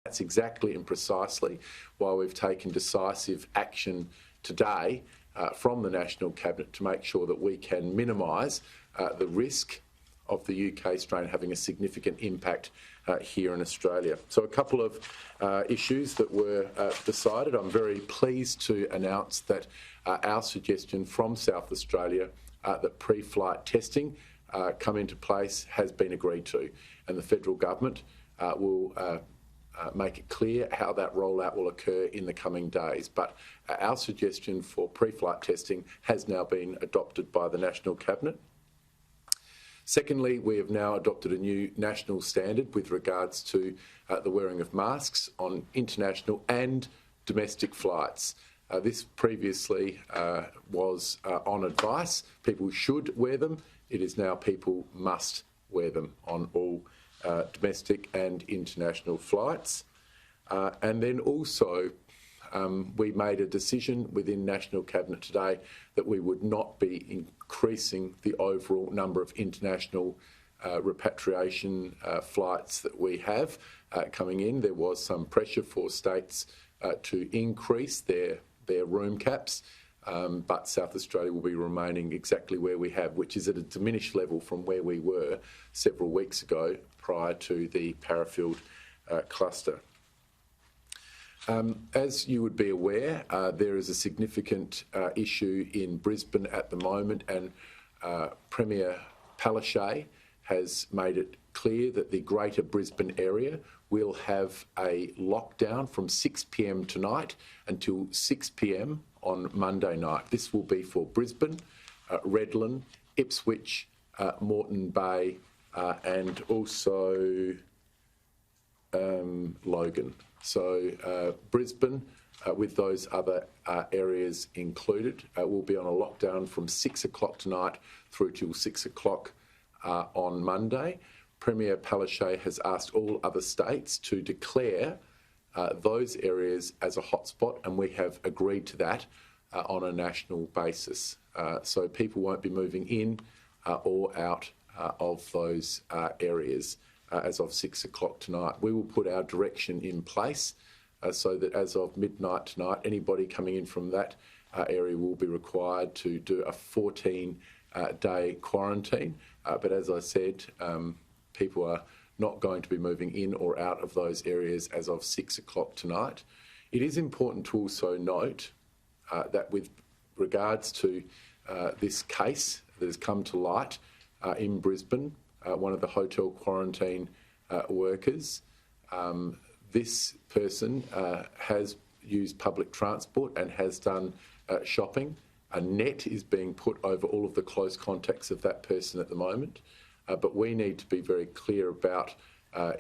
That's exactly and precisely why we've taken decisive action today from the National Cabinet to make sure that we can minimise the risk of the UK strain having a significant impact here in Australia. So a couple of issues that were decided. I'm very pleased to announce that our suggestion from South Australia that pre-flight testing come into place has been agreed to, and the federal government will make it clear how that rollout will occur in the coming days. But our suggestion for pre-flight testing has now been adopted by the National Cabinet. Secondly, we have now adopted a new national standard with regards to the wearing of masks on international and domestic flights. This previously was on advice. People should wear them. It is now people must wear them on all domestic and international flights. And then also we made a decision within National Cabinet today that we would not be increasing the overall number of international repatriation flights that we have coming in. There was some pressure for states to increase their room caps, but South Australia will be remaining exactly where we have, which is at a diminished level from where we were several weeks ago prior to the Parafield cluster. As you would be aware, there is a significant issue in Brisbane at the moment, and Premier Palaszczuk has made it clear that the Greater Brisbane area will have a lockdown from 6 p.m. tonight until 6 p.m. on Monday night. This will be for Brisbane, Redland, Ipswich, Moreton Bay, and also Logan. So Brisbane, with those other areas included, will be on a lockdown from 6 o'clock tonight through till 6 o'clock on Monday. Premier Palaszczuk has asked all other states to declare those areas as a hotspot, and we have agreed to that on a national basis. So people won't be moving in or out of those areas as of 6 o'clock tonight. We will put our direction in place so that as of midnight tonight, anybody coming in from that area will be required to do a 14-day quarantine. But as I said, people are not going to be moving in or out of those areas as of 6 o'clock tonight. It is important to also note that with regards to this case that has come to light in Brisbane, one of the hotel quarantine workers, this person has used public transport and has done shopping. A net is being put over all of the close contacts of that person at the moment. But we need to be very clear about,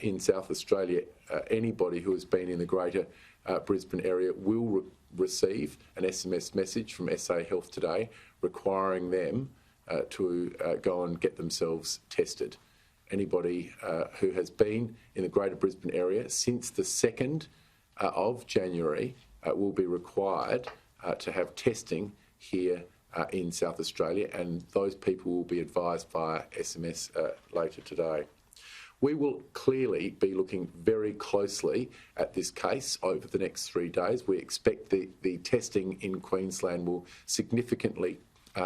in South Australia, anybody who has been in the Greater Brisbane area will receive an SMS message from SA Health Today requiring them to go and get themselves tested. Anybody who has been in the Greater Brisbane area since the 2nd of January will be required to have testing here in South Australia, and those people will be advised via SMS later today. We will clearly be looking very closely at this case over the next 3 days. We expect the testing in Queensland will significantly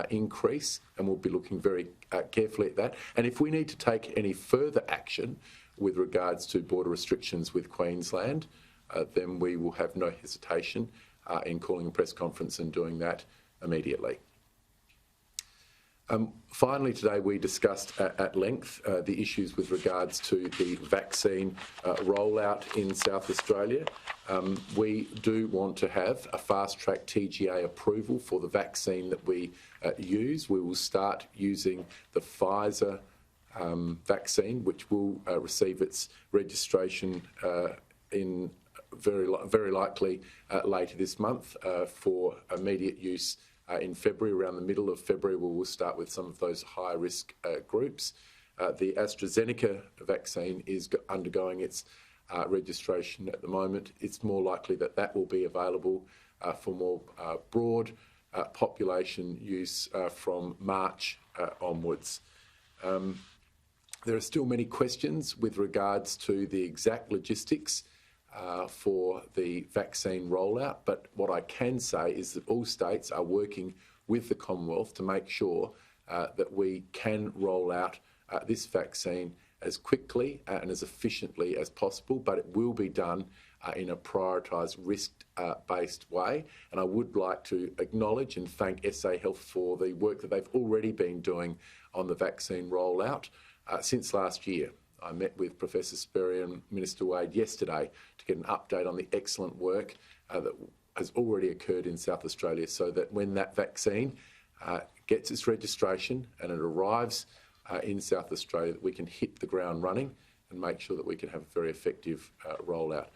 increase, and we'll be looking very carefully at that. And if we need to take any further action with regards to border restrictions with Queensland, then we will have no hesitation in calling a press conference and doing that immediately. Finally, today we discussed at length the issues with regards to the vaccine rollout in South Australia. We do want to have a fast-track TGA approval for the vaccine that we use. We will start using the Pfizer vaccine, which will receive its registration in very likely later this month for immediate use in February. Around the middle of February, we will start with some of those high-risk groups. The AstraZeneca vaccine is undergoing its registration at the moment. It's more likely that that will be available for more broad population use from March onwards. There are still many questions with regards to the exact logistics for the vaccine rollout, but what I can say is that all states are working with the Commonwealth to make sure that we can roll out this vaccine as quickly and as efficiently as possible, but it will be done in a prioritised, risk-based way. And I would like to acknowledge and thank SA Health for the work that they've already been doing on the vaccine rollout since last year. I met with Professor Sperry and Minister Wade yesterday to get an update on the excellent work that has already occurred in South Australia, so that when that vaccine gets its registration and it arrives in South Australia, that we can hit the ground running and make sure that we can have a very effective rollout.